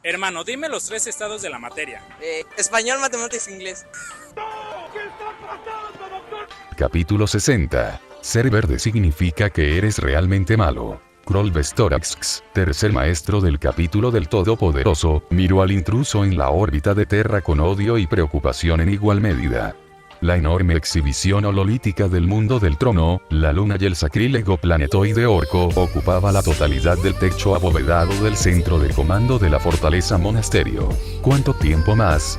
Hermano, dime los 3 estados de la materia. Español, matemáticas, inglés. Capítulo 60. Ser verde significa que eres realmente malo. Kroll Vestorax, tercer maestro del capítulo del Todopoderoso, miró al intruso en la órbita de Terra con odio y preocupación en igual medida. La enorme exhibición hololítica del mundo del trono, la luna y el sacrílego planetoide Orco ocupaba la totalidad del techo abovedado del centro de comando de la fortaleza monasterio. ¿Cuánto tiempo más?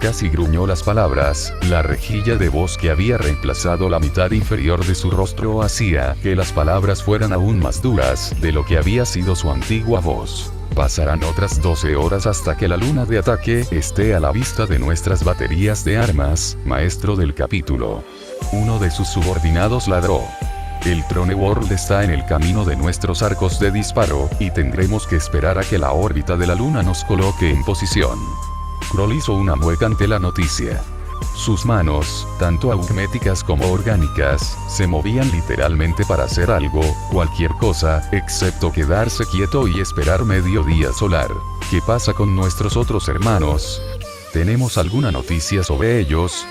Casi gruñó las palabras, la rejilla de voz que había reemplazado la mitad inferior de su rostro hacía que las palabras fueran aún más duras de lo que había sido su antigua voz. Pasarán otras 12 horas hasta que la luna de ataque esté a la vista de nuestras baterías de armas, maestro del capítulo. Uno de sus subordinados ladró. El Throne World está en el camino de nuestros arcos de disparo, y tendremos que esperar a que la órbita de la luna nos coloque en posición. Kroll hizo una mueca ante la noticia. Sus manos, tanto aritméticas como orgánicas, se movían literalmente para hacer algo, cualquier cosa, excepto quedarse quieto y esperar mediodía solar. ¿Qué pasa con nuestros otros hermanos? ¿Tenemos alguna noticia sobre ellos?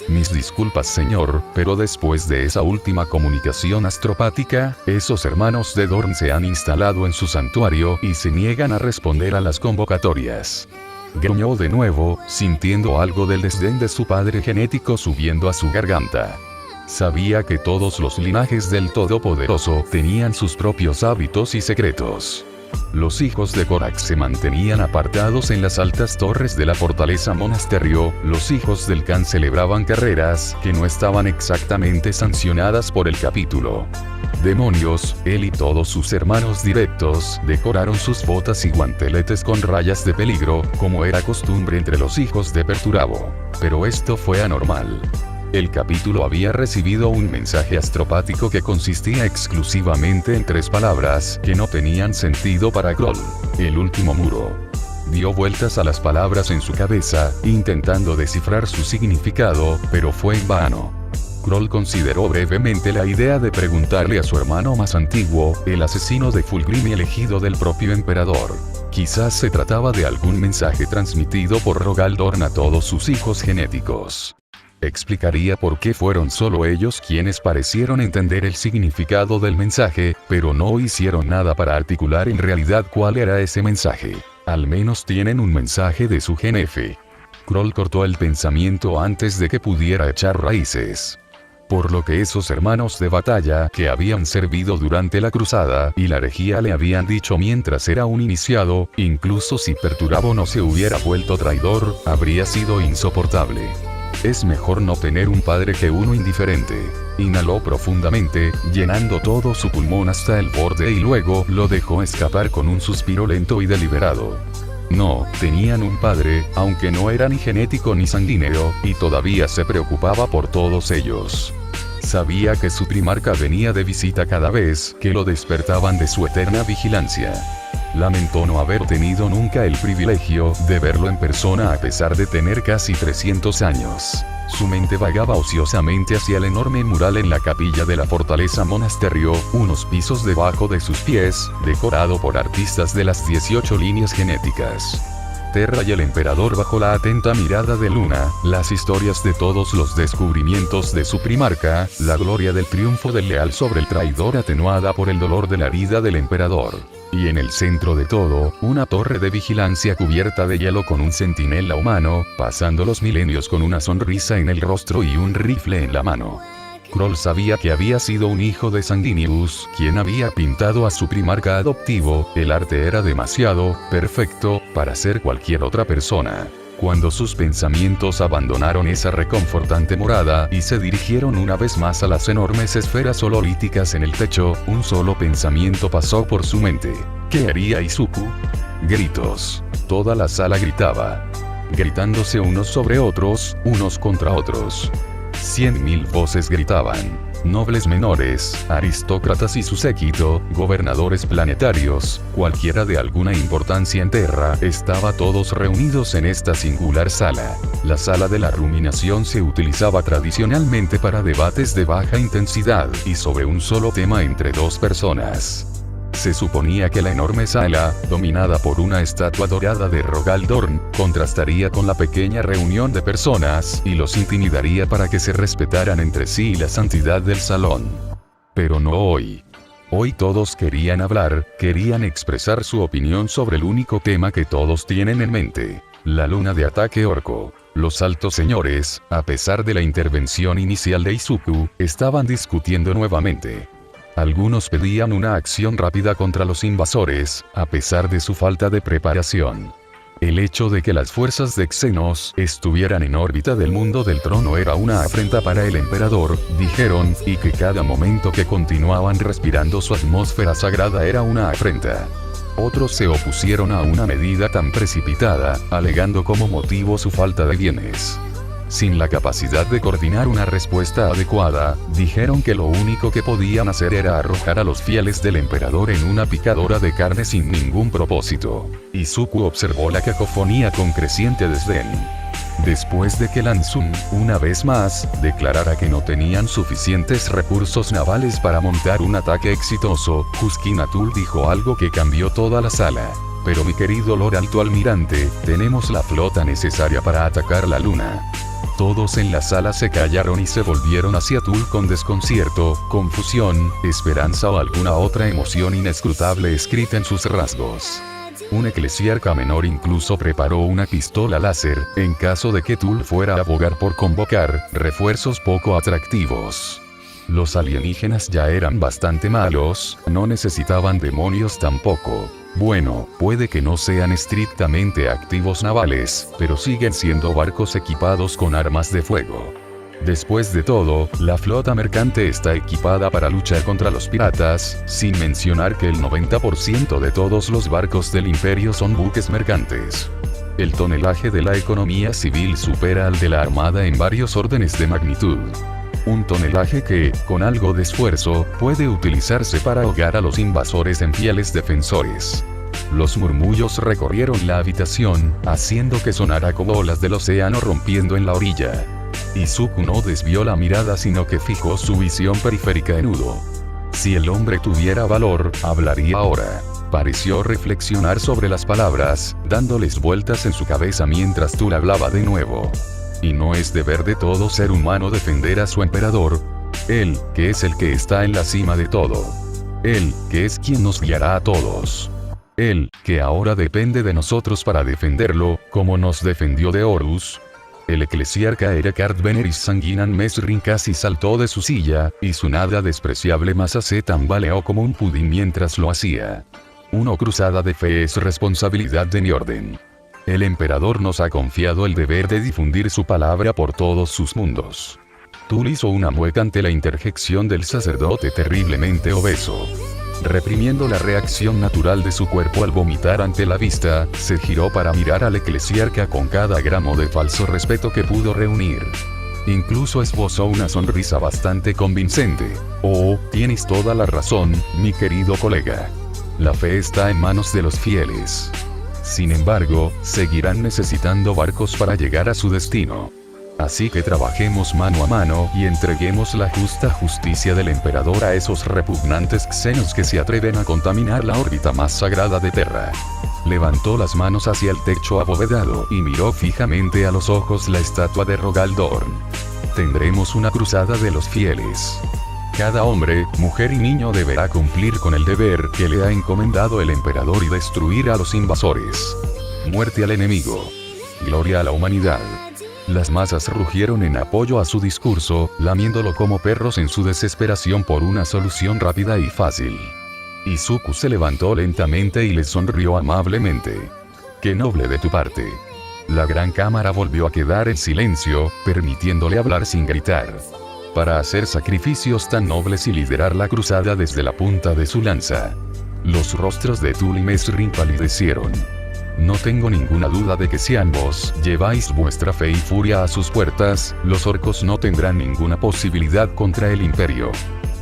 Mis disculpas, señor, pero después de esa última comunicación astropática, esos hermanos de Dorn se han instalado en su santuario y se niegan a responder a las convocatorias. Gruñó de nuevo, sintiendo algo del desdén de su padre genético subiendo a su garganta. Sabía que todos los linajes del Todopoderoso tenían sus propios hábitos y secretos. Los hijos de Korax se mantenían apartados en las altas torres de la fortaleza monasterio, los hijos del Khan celebraban carreras que no estaban exactamente sancionadas por el capítulo. Demonios, él y todos sus hermanos directos decoraron sus botas y guanteletes con rayas de peligro, como era costumbre entre los hijos de Perturabo. Pero esto fue anormal. El capítulo había recibido un mensaje astropático que consistía exclusivamente en 3 palabras que no tenían sentido para Kroll. El último muro. Dio vueltas a las palabras en su cabeza, intentando descifrar su significado, pero fue en vano. Kroll consideró brevemente la idea de preguntarle a su hermano más antiguo, el asesino de Fulgrim y elegido del propio emperador. Quizás se trataba de algún mensaje transmitido por Rogal Dorn a todos sus hijos genéticos. Explicaría por qué fueron solo ellos quienes parecieron entender el significado del mensaje, pero no hicieron nada para articular en realidad cuál era ese mensaje. Al menos tienen un mensaje de su jefe. Kroll cortó el pensamiento antes de que pudiera echar raíces. Por lo que esos hermanos de batalla que habían servido durante la cruzada y la herejía le habían dicho mientras era un iniciado, incluso si Perturabo no se hubiera vuelto traidor, habría sido insoportable. Es mejor no tener un padre que uno indiferente. Inhaló profundamente, llenando todo su pulmón hasta el borde y luego lo dejó escapar con un suspiro lento y deliberado. No, tenían un padre, aunque no era ni genético ni sanguíneo, y todavía se preocupaba por todos ellos. Sabía que su primarca venía de visita cada vez que lo despertaban de su eterna vigilancia. Lamentó no haber tenido nunca el privilegio de verlo en persona a pesar de tener casi 300 años. Su mente vagaba ociosamente hacia el enorme mural en la capilla de la fortaleza monasterio, unos pisos debajo de sus pies, decorado por artistas de las 18 líneas genéticas. Terra y el emperador bajo la atenta mirada de Luna, las historias de todos los descubrimientos de su primarca, la gloria del triunfo del leal sobre el traidor atenuada por el dolor de la herida del emperador. Y en el centro de todo, una torre de vigilancia cubierta de hielo con un centinela humano, pasando los milenios con una sonrisa en el rostro y un rifle en la mano. Kroll sabía que había sido un hijo de Sanguinius, quien había pintado a su primarca adoptivo, el arte era demasiado perfecto para ser cualquier otra persona. Cuando sus pensamientos abandonaron esa reconfortante morada y se dirigieron una vez más a las enormes esferas hololíticas en el techo, un solo pensamiento pasó por su mente. ¿Qué haría Izuku? Gritos. Toda la sala gritaba. Gritándose unos sobre otros, unos contra otros. 100.000 voces gritaban. Nobles menores, aristócratas y su séquito, gobernadores planetarios, cualquiera de alguna importancia en Terra, estaba todos reunidos en esta singular sala. La sala de la ruminación se utilizaba tradicionalmente para debates de baja intensidad y sobre un solo tema entre 2 personas. Se suponía que la enorme sala, dominada por una estatua dorada de Rogaldorn, contrastaría con la pequeña reunión de personas y los intimidaría para que se respetaran entre sí y la santidad del salón. Pero no hoy. Hoy todos querían hablar, querían expresar su opinión sobre el único tema que todos tienen en mente: la luna de ataque orco. Los altos señores, a pesar de la intervención inicial de Izuku, estaban discutiendo nuevamente. Algunos pedían una acción rápida contra los invasores, a pesar de su falta de preparación. El hecho de que las fuerzas de Xenos estuvieran en órbita del mundo del trono era una afrenta para el emperador, dijeron, y que cada momento que continuaban respirando su atmósfera sagrada era una afrenta. Otros se opusieron a una medida tan precipitada, alegando como motivo su falta de bienes. Sin la capacidad de coordinar una respuesta adecuada, dijeron que lo único que podían hacer era arrojar a los fieles del emperador en una picadora de carne sin ningún propósito. Izuku observó la cacofonía con creciente desdén. Después de que Lanzun, una vez más, declarara que no tenían suficientes recursos navales para montar un ataque exitoso, Huskin Atul dijo algo que cambió toda la sala. Pero mi querido Lord Alto Almirante, tenemos la flota necesaria para atacar la luna. Todos en la sala se callaron y se volvieron hacia Tul con desconcierto, confusión, esperanza o alguna otra emoción inescrutable escrita en sus rasgos. Un eclesiarca menor incluso preparó una pistola láser, en caso de que Tul fuera a abogar por convocar refuerzos poco atractivos. Los alienígenas ya eran bastante malos, no necesitaban demonios tampoco. Bueno, puede que no sean estrictamente activos navales, pero siguen siendo barcos equipados con armas de fuego. Después de todo, la flota mercante está equipada para luchar contra los piratas, sin mencionar que el 90% de todos los barcos del imperio son buques mercantes. El tonelaje de la economía civil supera al de la armada en varios órdenes de magnitud. Un tonelaje que, con algo de esfuerzo, puede utilizarse para ahogar a los invasores en fieles defensores. Los murmullos recorrieron la habitación, haciendo que sonara como olas del océano rompiendo en la orilla. Izuku no desvió la mirada sino que fijó su visión periférica en Udo. Si el hombre tuviera valor, hablaría ahora. Pareció reflexionar sobre las palabras, dándoles vueltas en su cabeza mientras Tul hablaba de nuevo. Y no es deber de todo ser humano defender a su emperador. Él, que es el que está en la cima de todo. Él, que es quien nos guiará a todos. Él, que ahora depende de nosotros para defenderlo, como nos defendió de Horus. El eclesiarca Erekard Veneris Sanguinan Mesrin casi saltó de su silla, y su nada despreciable masa se tambaleó como un pudín mientras lo hacía. Una cruzada de fe es responsabilidad de Niorden. El emperador nos ha confiado el deber de difundir su palabra por todos sus mundos. Tul hizo una mueca ante la interjección del sacerdote terriblemente obeso. Reprimiendo la reacción natural de su cuerpo al vomitar ante la vista, se giró para mirar al eclesiarca con cada gramo de falso respeto que pudo reunir. Incluso esbozó una sonrisa bastante convincente. Oh, tienes toda la razón, mi querido colega. La fe está en manos de los fieles. Sin embargo, seguirán necesitando barcos para llegar a su destino. Así que trabajemos mano a mano y entreguemos la justa justicia del emperador a esos repugnantes xenos que se atreven a contaminar la órbita más sagrada de Terra. Levantó las manos hacia el techo abovedado y miró fijamente a los ojos la estatua de Rogaldorn. Tendremos una cruzada de los fieles. Cada hombre, mujer y niño deberá cumplir con el deber que le ha encomendado el emperador y destruir a los invasores. Muerte al enemigo. Gloria a la humanidad. Las masas rugieron en apoyo a su discurso, lamiéndolo como perros en su desesperación por una solución rápida y fácil. Izuku se levantó lentamente y le sonrió amablemente. ¡Qué noble de tu parte! La gran cámara volvió a quedar en silencio, permitiéndole hablar sin gritar. Para hacer sacrificios tan nobles y liderar la cruzada desde la punta de su lanza. Los rostros de Tul y Mesrin palidecieron. No tengo ninguna duda de que si ambos lleváis vuestra fe y furia a sus puertas, los orcos no tendrán ninguna posibilidad contra el imperio.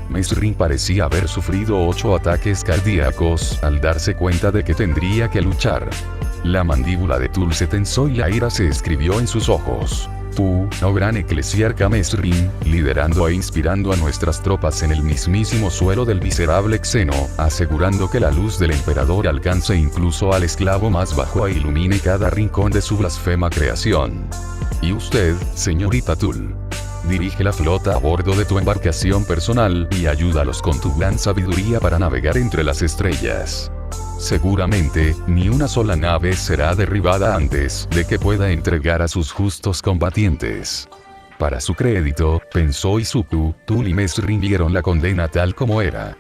Mesrin parecía haber sufrido 8 ataques cardíacos al darse cuenta de que tendría que luchar. La mandíbula de Tul se tensó y la ira se escribió en sus ojos. oh gran eclesiarca Mesrin, liderando e inspirando a nuestras tropas en el mismísimo suelo del miserable Xeno, asegurando que la luz del emperador alcance incluso al esclavo más bajo e ilumine cada rincón de su blasfema creación. Y usted, señorita Tul, dirige la flota a bordo de tu embarcación personal y ayúdalos con tu gran sabiduría para navegar entre las estrellas. Seguramente, ni una sola nave será derribada antes de que pueda entregar a sus justos combatientes. Para su crédito, pensó Izuku, Tul y Mesrin vieron la condena tal como era.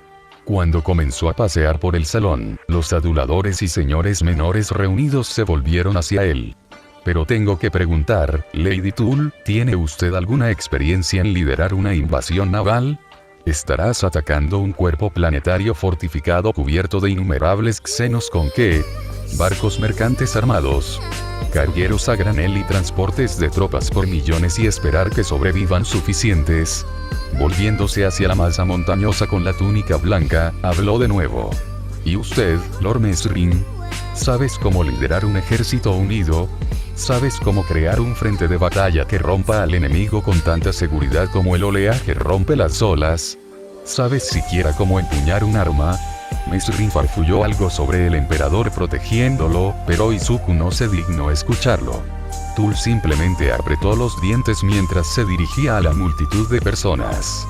Cuando comenzó a pasear por el salón, los aduladores y señores menores reunidos se volvieron hacia él. Pero tengo que preguntar, Lady Tul, ¿tiene usted alguna experiencia en liderar una invasión naval? Estarás atacando un cuerpo planetario fortificado cubierto de innumerables xenos con qué, barcos mercantes armados, cargueros a granel y transportes de tropas por millones y esperar que sobrevivan suficientes. Volviéndose hacia la masa montañosa con la túnica blanca, habló de nuevo. ¿Y usted, Lord Mesrin? ¿Sabes cómo liderar un ejército unido? ¿Sabes cómo crear un frente de batalla que rompa al enemigo con tanta seguridad como el oleaje rompe las olas? ¿Sabes siquiera cómo empuñar un arma? Mesrin farfulló algo sobre el emperador protegiéndolo, pero Izuku no se dignó escucharlo. Tul simplemente apretó los dientes mientras se dirigía a la multitud de personas.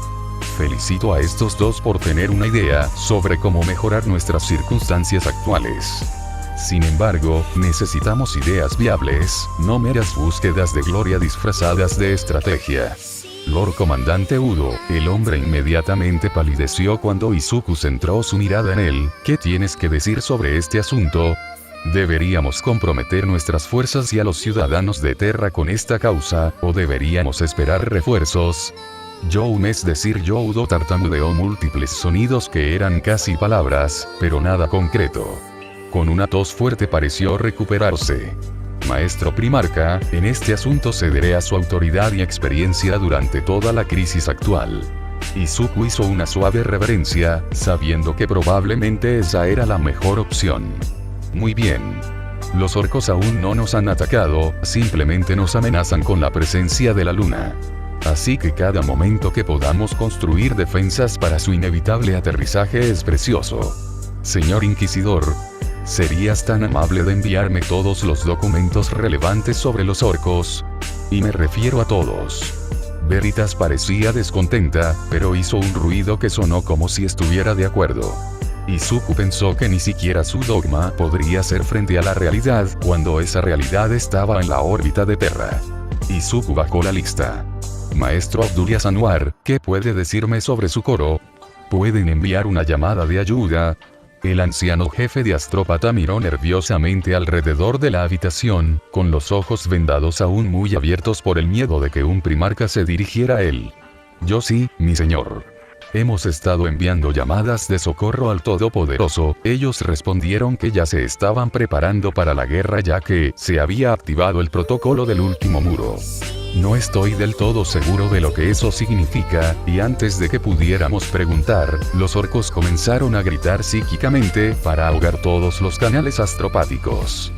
Felicito a estos dos por tener una idea sobre cómo mejorar nuestras circunstancias actuales. Sin embargo, necesitamos ideas viables, no meras búsquedas de gloria disfrazadas de estrategia. Lord Comandante Udo, el hombre inmediatamente palideció cuando Izuku centró su mirada en él. ¿Qué tienes que decir sobre este asunto? ¿Deberíamos comprometer nuestras fuerzas y a los ciudadanos de Terra con esta causa, o deberíamos esperar refuerzos? Es decir, Udo tartamudeó múltiples sonidos que eran casi palabras, pero nada concreto. Con una tos fuerte pareció recuperarse. Maestro Primarca, en este asunto cederé a su autoridad y experiencia durante toda la crisis actual. Izuku hizo una suave reverencia, sabiendo que probablemente esa era la mejor opción. Muy bien. Los orcos aún no nos han atacado, simplemente nos amenazan con la presencia de la luna. Así que cada momento que podamos construir defensas para su inevitable aterrizaje es precioso. Señor Inquisidor, ¿serías tan amable de enviarme todos los documentos relevantes sobre los orcos? Y me refiero a todos. Veritas parecía descontenta, pero hizo un ruido que sonó como si estuviera de acuerdo. Izuku pensó que ni siquiera su dogma podría hacer frente a la realidad cuando esa realidad estaba en la órbita de Terra. Izuku bajó la lista. Maestro Abdulias Anwar, ¿qué puede decirme sobre su coro? ¿Pueden enviar una llamada de ayuda? El anciano jefe de Astrópata miró nerviosamente alrededor de la habitación, con los ojos vendados aún muy abiertos por el miedo de que un primarca se dirigiera a él. Yo sí, mi señor. Hemos estado enviando llamadas de socorro al Todopoderoso. Ellos respondieron que ya se estaban preparando para la guerra ya que se había activado el protocolo del último muro. No estoy del todo seguro de lo que eso significa, y antes de que pudiéramos preguntar, los orcos comenzaron a gritar psíquicamente para ahogar todos los canales astropáticos.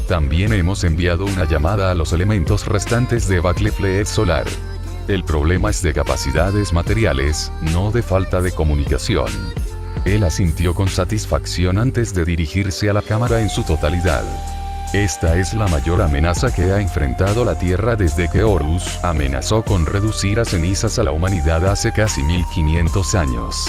También hemos enviado una llamada a los elementos restantes de Baclefleet Solar. El problema es de capacidades materiales, no de falta de comunicación. Él asintió con satisfacción antes de dirigirse a la cámara en su totalidad. Esta es la mayor amenaza que ha enfrentado la Tierra desde que Horus amenazó con reducir a cenizas a la humanidad hace casi 1500 años.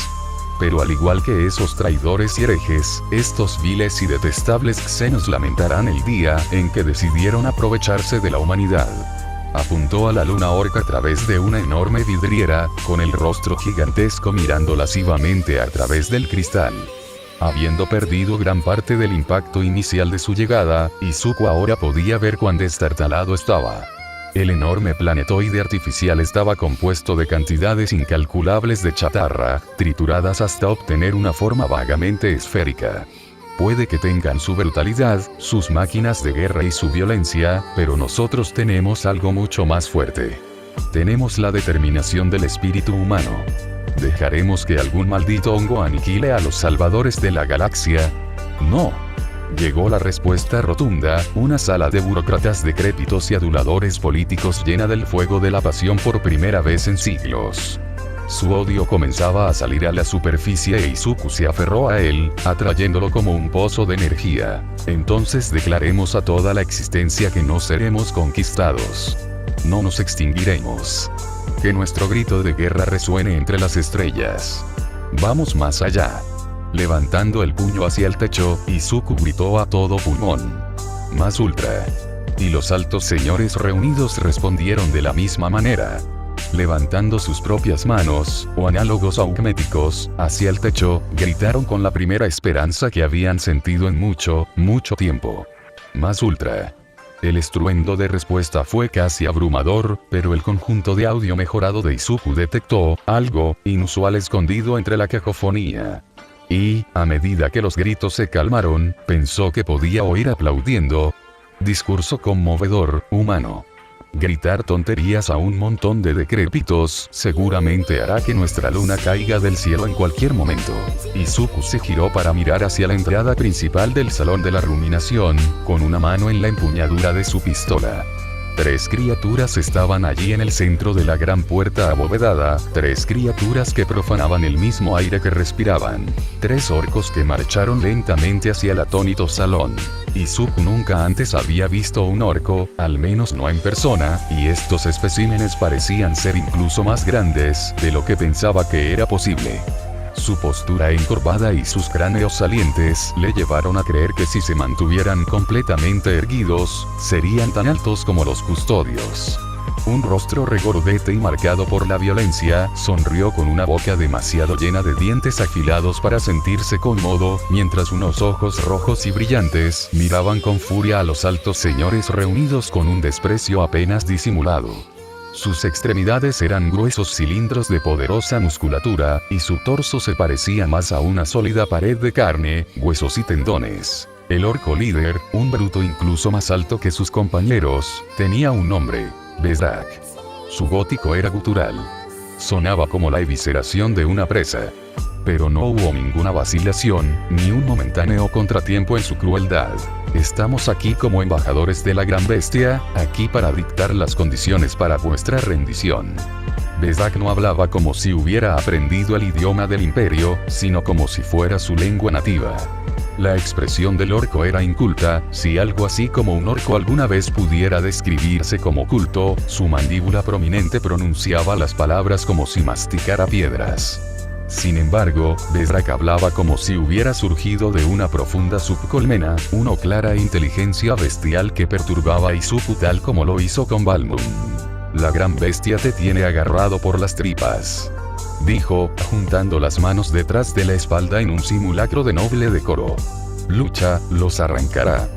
Pero al igual que esos traidores y herejes, estos viles y detestables xenos lamentarán el día en que decidieron aprovecharse de la humanidad. Apuntó a la luna orca a través de una enorme vidriera, con el rostro gigantesco mirando lascivamente a través del cristal. Habiendo perdido gran parte del impacto inicial de su llegada, Izuku ahora podía ver cuán destartalado estaba. El enorme planetoide artificial estaba compuesto de cantidades incalculables de chatarra, trituradas hasta obtener una forma vagamente esférica. Puede que tengan su brutalidad, sus máquinas de guerra y su violencia, pero nosotros tenemos algo mucho más fuerte. Tenemos la determinación del espíritu humano. ¿Dejaremos que algún maldito hongo aniquile a los salvadores de la galaxia? No. Llegó la respuesta rotunda, una sala de burócratas decrépitos y aduladores políticos llena del fuego de la pasión por primera vez en siglos. Su odio comenzaba a salir a la superficie e Izuku se aferró a él, atrayéndolo como un pozo de energía. Entonces declaremos a toda la existencia que no seremos conquistados. No nos extinguiremos. Que nuestro grito de guerra resuene entre las estrellas. Vamos más allá. Levantando el puño hacia el techo, Izuku gritó a todo pulmón. Más ultra. Y los altos señores reunidos respondieron de la misma manera. Levantando sus propias manos, o análogos aritméticos, hacia el techo, gritaron con la primera esperanza que habían sentido en mucho, mucho tiempo. Más ultra. El estruendo de respuesta fue casi abrumador, pero el conjunto de audio mejorado de Izuku detectó algo inusual escondido entre la cacofonía. Y, a medida que los gritos se calmaron, pensó que podía oír aplaudiendo. Discurso conmovedor, humano. Gritar tonterías a un montón de decrépitos seguramente hará que nuestra luna caiga del cielo en cualquier momento. Izuku se giró para mirar hacia la entrada principal del salón de la ruminación, con una mano en la empuñadura de su pistola. 3 criaturas estaban allí en el centro de la gran puerta abovedada, 3 criaturas que profanaban el mismo aire que respiraban. 3 orcos que marcharon lentamente hacia el atónito salón. Izuku nunca antes había visto un orco, al menos no en persona, y estos especímenes parecían ser incluso más grandes de lo que pensaba que era posible. Su postura encorvada y sus cráneos salientes le llevaron a creer que si se mantuvieran completamente erguidos, serían tan altos como los custodios. Un rostro regordete y marcado por la violencia, sonrió con una boca demasiado llena de dientes afilados para sentirse cómodo, mientras unos ojos rojos y brillantes miraban con furia a los altos señores reunidos con un desprecio apenas disimulado. Sus extremidades eran gruesos cilindros de poderosa musculatura, y su torso se parecía más a una sólida pared de carne, huesos y tendones. El orco líder, un bruto incluso más alto que sus compañeros, tenía un nombre: Bezrak. Su gótico era gutural. Sonaba como la evisceración de una presa. Pero no hubo ninguna vacilación, ni un momentáneo contratiempo en su crueldad. Estamos aquí como embajadores de la gran bestia, aquí para dictar las condiciones para vuestra rendición. Bezrak no hablaba como si hubiera aprendido el idioma del imperio, sino como si fuera su lengua nativa. La expresión del orco era inculta, si algo así como un orco alguna vez pudiera describirse como culto, su mandíbula prominente pronunciaba las palabras como si masticara piedras. Sin embargo, Bezrak hablaba como si hubiera surgido de una profunda subcolmena, una clara inteligencia bestial que perturbaba a Izuku tal como lo hizo con Balmung. La gran bestia te tiene agarrado por las tripas, dijo, juntando las manos detrás de la espalda en un simulacro de noble decoro. Lucha, los arrancará.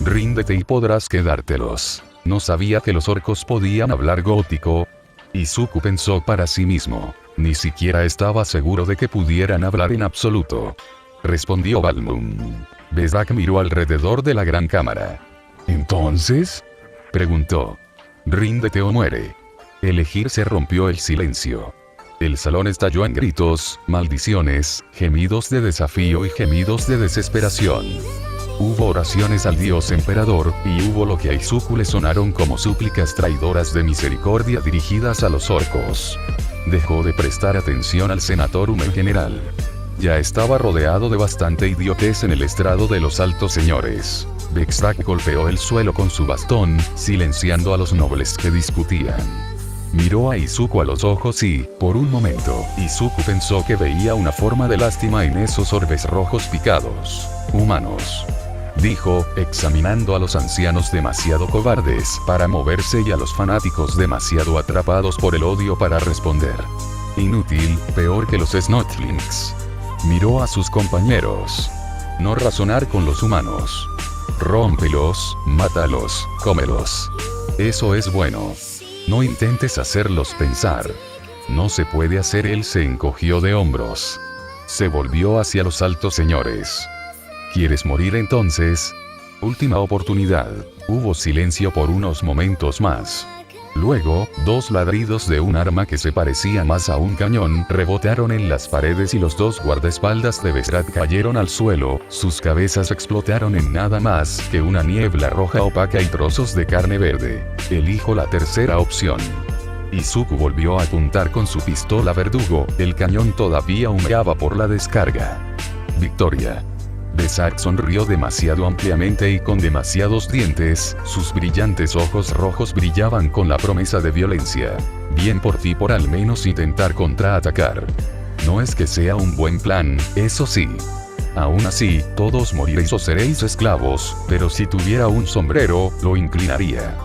Ríndete y podrás quedártelos. No sabía que los orcos podían hablar gótico. Izuku pensó para sí mismo. Ni siquiera estaba seguro de que pudieran hablar en absoluto. Respondió Balmung. Bezrak miró alrededor de la gran cámara. ¿Entonces?, preguntó. Ríndete o muere. Elegir se rompió el silencio. El salón estalló en gritos, maldiciones, gemidos de desafío y gemidos de desesperación. Hubo oraciones al dios emperador, y hubo lo que a Izuku le sonaron como súplicas traidoras de misericordia dirigidas a los orcos. Dejó de prestar atención al senatorum en general. Ya estaba rodeado de bastante idiotez en el estrado de los altos señores. Bezrak golpeó el suelo con su bastón, silenciando a los nobles que discutían. Miró a Izuku a los ojos y, por un momento, Izuku pensó que veía una forma de lástima en esos orbes rojos picados. Humanos, dijo, examinando a los ancianos demasiado cobardes para moverse y a los fanáticos demasiado atrapados por el odio para responder. Inútil, peor que los Snotlings. Miró a sus compañeros. No razonar con los humanos. Rómpelos, mátalos, cómelos. Eso es bueno. No intentes hacerlos pensar. No se puede hacer. Él se encogió de hombros. Se volvió hacia los altos señores. ¿Quieres morir entonces? Última oportunidad. Hubo silencio por unos momentos más. Luego, dos ladridos de un arma que se parecía más a un cañón rebotaron en las paredes y los dos guardaespaldas de Besrat cayeron al suelo, sus cabezas explotaron en nada más que una niebla roja opaca y trozos de carne verde. Elijo la tercera opción. Izuku volvió a apuntar con su pistola verdugo, el cañón todavía humeaba por la descarga. Victoria. Besart sonrió demasiado ampliamente y con demasiados dientes, sus brillantes ojos rojos brillaban con la promesa de violencia. Bien por ti por al menos intentar contraatacar. No es que sea un buen plan, eso sí. Aún así, todos moriréis o seréis esclavos, pero si tuviera un sombrero, lo inclinaría.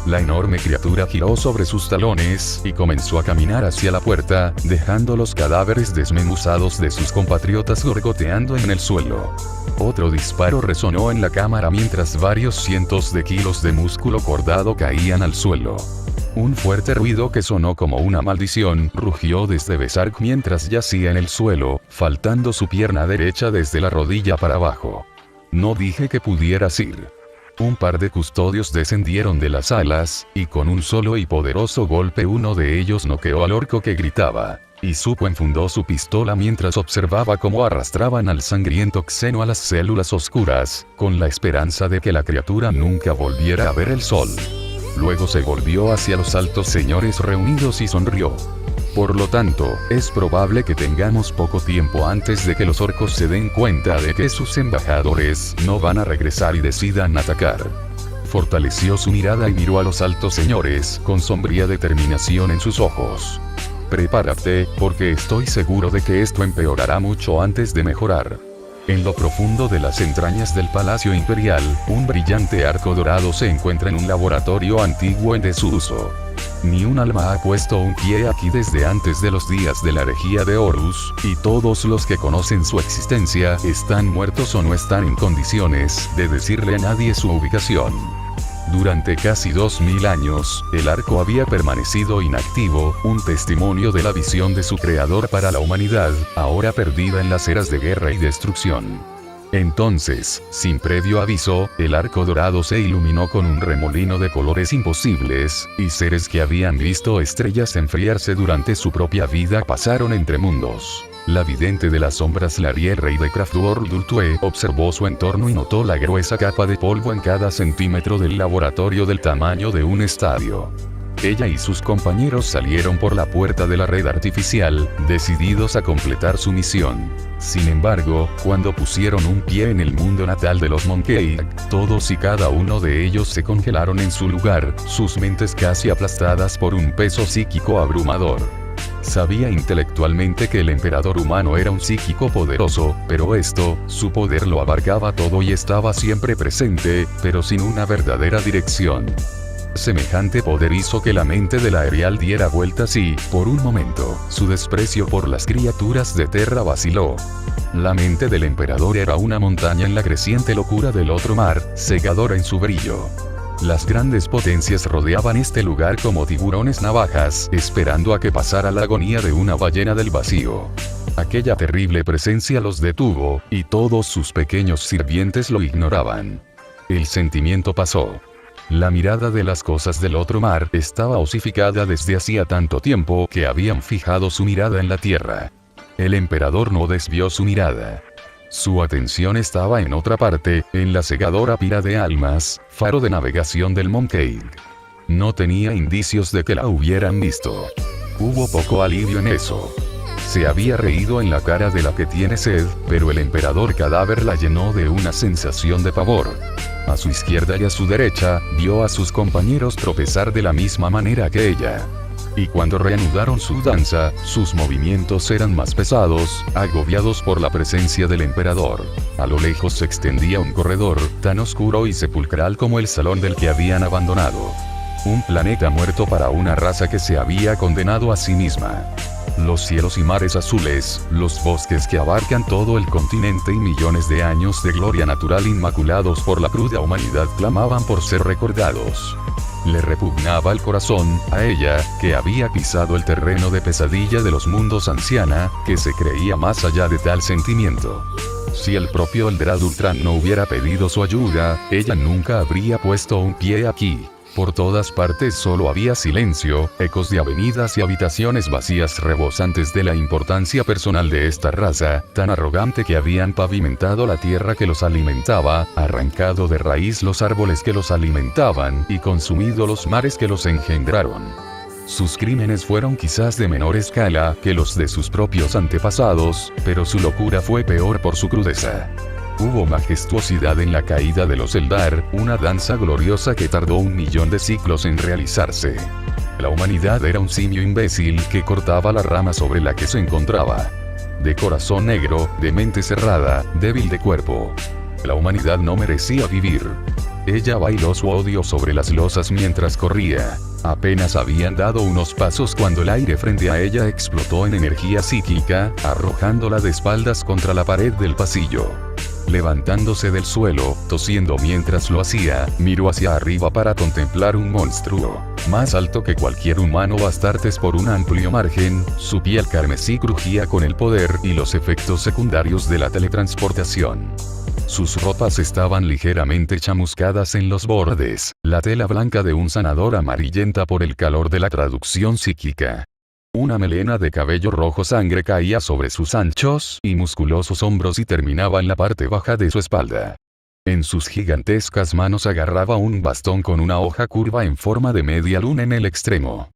La enorme criatura giró sobre sus talones y comenzó a caminar hacia la puerta, dejando los cadáveres desmenuzados de sus compatriotas gorgoteando en el suelo. Otro disparo resonó en la cámara mientras varios cientos de kilos de músculo cordado caían al suelo. Un fuerte ruido que sonó como una maldición rugió desde Besark mientras yacía en el suelo, faltando su pierna derecha desde la rodilla para abajo. No dije que pudieras ir. Un par de custodios descendieron de las alas, y con un solo y poderoso golpe uno de ellos noqueó al orco que gritaba. Izuku enfundó su pistola mientras observaba cómo arrastraban al sangriento Xeno a las células oscuras, con la esperanza de que la criatura nunca volviera a ver el sol. Luego se volvió hacia los altos señores reunidos y sonrió. Por lo tanto, es probable que tengamos poco tiempo antes de que los orcos se den cuenta de que sus embajadores no van a regresar y decidan atacar. Fortaleció su mirada y miró a los altos señores con sombría determinación en sus ojos. Prepárate, porque estoy seguro de que esto empeorará mucho antes de mejorar. En lo profundo de las entrañas del Palacio Imperial, un brillante arco dorado se encuentra en un laboratorio antiguo en desuso. Ni un alma ha puesto un pie aquí desde antes de los días de la herejía de Horus, y todos los que conocen su existencia están muertos o no están en condiciones de decirle a nadie su ubicación. Durante casi 2000 años, el arco había permanecido inactivo, un testimonio de la visión de su creador para la humanidad, ahora perdida en las eras de guerra y destrucción. Entonces, sin previo aviso, el arco dorado se iluminó con un remolino de colores imposibles, y seres que habían visto estrellas enfriarse durante su propia vida pasaron entre mundos. La vidente de las sombras Larie Rey de Craftworld Ultue observó su entorno y notó la gruesa capa de polvo en cada centímetro del laboratorio del tamaño de un estadio. Ella y sus compañeros salieron por la puerta de la red artificial, decididos a completar su misión. Sin embargo, cuando pusieron un pie en el mundo natal de los Monkey, todos y cada uno de ellos se congelaron en su lugar, sus mentes casi aplastadas por un peso psíquico abrumador. Sabía intelectualmente que el emperador humano era un psíquico poderoso, pero su poder lo abarcaba todo y estaba siempre presente, pero sin una verdadera dirección. Semejante poder hizo que la mente de la Aerial diera vueltas y, por un momento, su desprecio por las criaturas de Terra vaciló. La mente del emperador era una montaña en la creciente locura del otro mar, cegadora en su brillo. Las grandes potencias rodeaban este lugar como tiburones navajas, esperando a que pasara la agonía de una ballena del vacío. Aquella terrible presencia los detuvo, y todos sus pequeños sirvientes lo ignoraban. El sentimiento pasó. La mirada de las cosas del otro mar estaba osificada desde hacía tanto tiempo que habían fijado su mirada en la tierra. El emperador no desvió su mirada. Su atención estaba en otra parte, en la cegadora pira de almas, faro de navegación del Monkey. No tenía indicios de que la hubieran visto. Hubo poco alivio en eso. Se había reído en la cara de la que tiene sed, pero el emperador cadáver la llenó de una sensación de pavor. A su izquierda y a su derecha, vio a sus compañeros tropezar de la misma manera que ella. Y cuando reanudaron su danza, sus movimientos eran más pesados, agobiados por la presencia del emperador. A lo lejos se extendía un corredor, tan oscuro y sepulcral como el salón del que habían abandonado. Un planeta muerto para una raza que se había condenado a sí misma. Los cielos y mares azules, los bosques que abarcan todo el continente y millones de años de gloria natural inmaculados por la cruda humanidad clamaban por ser recordados. Le repugnaba el corazón, a ella, que había pisado el terreno de pesadilla de los mundos anciana, que se creía más allá de tal sentimiento. Si el propio Eldrad Ultran no hubiera pedido su ayuda, ella nunca habría puesto un pie aquí. Por todas partes solo había silencio, ecos de avenidas y habitaciones vacías rebosantes de la importancia personal de esta raza, tan arrogante que habían pavimentado la tierra que los alimentaba, arrancado de raíz los árboles que los alimentaban y consumido los mares que los engendraron. Sus crímenes fueron quizás de menor escala que los de sus propios antepasados, pero su locura fue peor por su crudeza. Hubo majestuosidad en la caída de los Eldar, una danza gloriosa que tardó 1.000.000 de siglos en realizarse. La humanidad era un simio imbécil que cortaba la rama sobre la que se encontraba. De corazón negro, de mente cerrada, débil de cuerpo. La humanidad no merecía vivir. Ella bailó su odio sobre las losas mientras corría. Apenas habían dado unos pasos cuando el aire frente a ella explotó en energía psíquica, arrojándola de espaldas contra la pared del pasillo. Levantándose del suelo, tosiendo mientras lo hacía, miró hacia arriba para contemplar un monstruo. Más alto que cualquier humano Astartes por un amplio margen, su piel carmesí crujía con el poder y los efectos secundarios de la teletransportación. Sus ropas estaban ligeramente chamuscadas en los bordes, la tela blanca de un sanador amarillenta por el calor de la traducción psíquica. Una melena de cabello rojo sangre caía sobre sus anchos y musculosos hombros y terminaba en la parte baja de su espalda. En sus gigantescas manos agarraba un bastón con una hoja curva en forma de media luna en el extremo.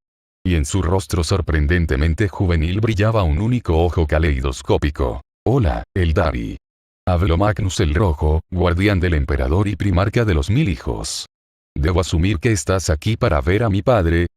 Y en su rostro sorprendentemente juvenil brillaba un único ojo caleidoscópico. «Hola, Eldari», habló Magnus el Rojo, guardián del emperador y primarca de los 1000 hijos. «Debo asumir que estás aquí para ver a mi padre,